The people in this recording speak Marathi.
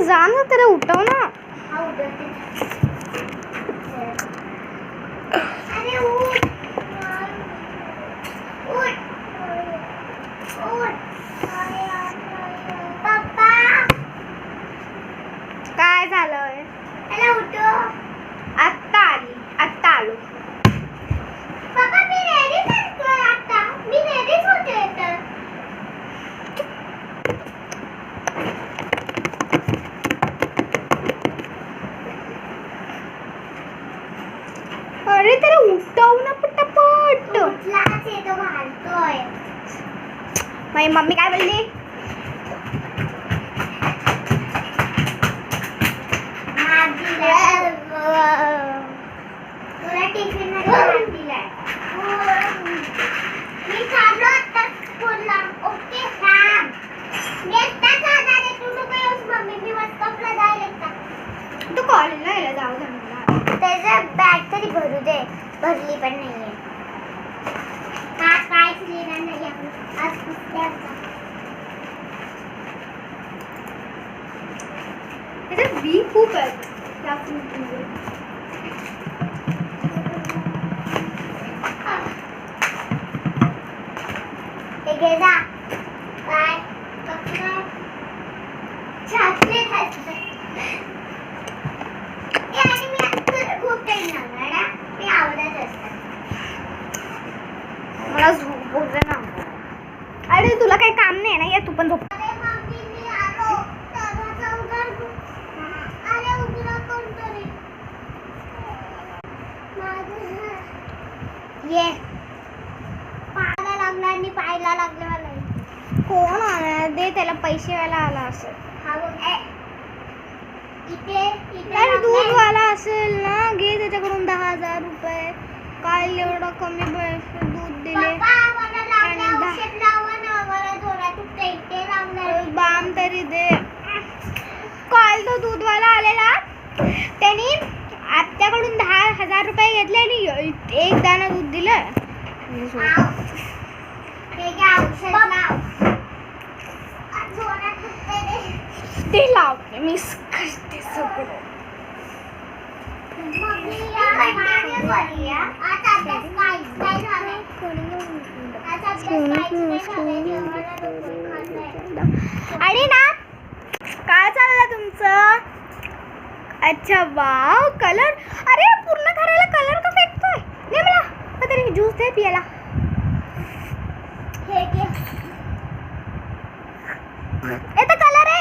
जा ना, तेरे उठव ना. अरे उठ उठ उठ पप्पा. काय झालंय? अरे उठो. आत्ता आलो. पप्पा मी रेडी करतोय आता. मी रेडीच होते तर. अरे तेरा उठव ना पटापट. उठलाच आहे तो घालतोय. माझी मम्मी काय बोलली? तुला टिफिन मध्ये भात दिलाय. मी थांबलो आता स्कूलला. ओके थांब. मी आता जाणार आहे. तू नको येऊस मम्मी. मी बस स्टॉपला जायला येतात. तू कॉलेजला गेला जाऊ दे मला. त्याच्या बॅग तरी भरू दे. भरली पण नाहीये. हा काहीच लिहिणार नाही आपण आज पुस्तकाचा. त्याच्यात बी खूप आहेत त्या फ्रूटमध्ये. हे घे जा. काय चॉकलेट असतं. आणि मी आता खूप टाइम लागणार ना. मी आवडत असतात. मला झोप बोलते ना. अरे तुला काही काम नाही ना, या तू पण झोप. अरे मम्मी मी आलो. दरवाजा उघड. अरे उघडा कोणतरी. ये पायाला लागला आणि पायाला लागले मला. कोण आला? दे त्याला, पैसेवाला आला असेल. हा बघ. इथे अरे दूधवाला असेल ना, घे त्याच्याकडून 10,000 रुपये. काय एवढं कमी पैसे दूध दिले. आणि बाम तरी दे. काल तो दूधवाला आलेला, त्यांनी आत्याकडून 10,000 रुपये घेतले आणि एक दाणा दूध दिलं. ते लावते मी करते सगळं. आणि ना काय चाललं तुमचं? अच्छा वाव कलर. अरे पूर्ण घराला कलर का फेकतोय? दे मला तरी ज्यूस दे पियाला. हे तर कलर आहे.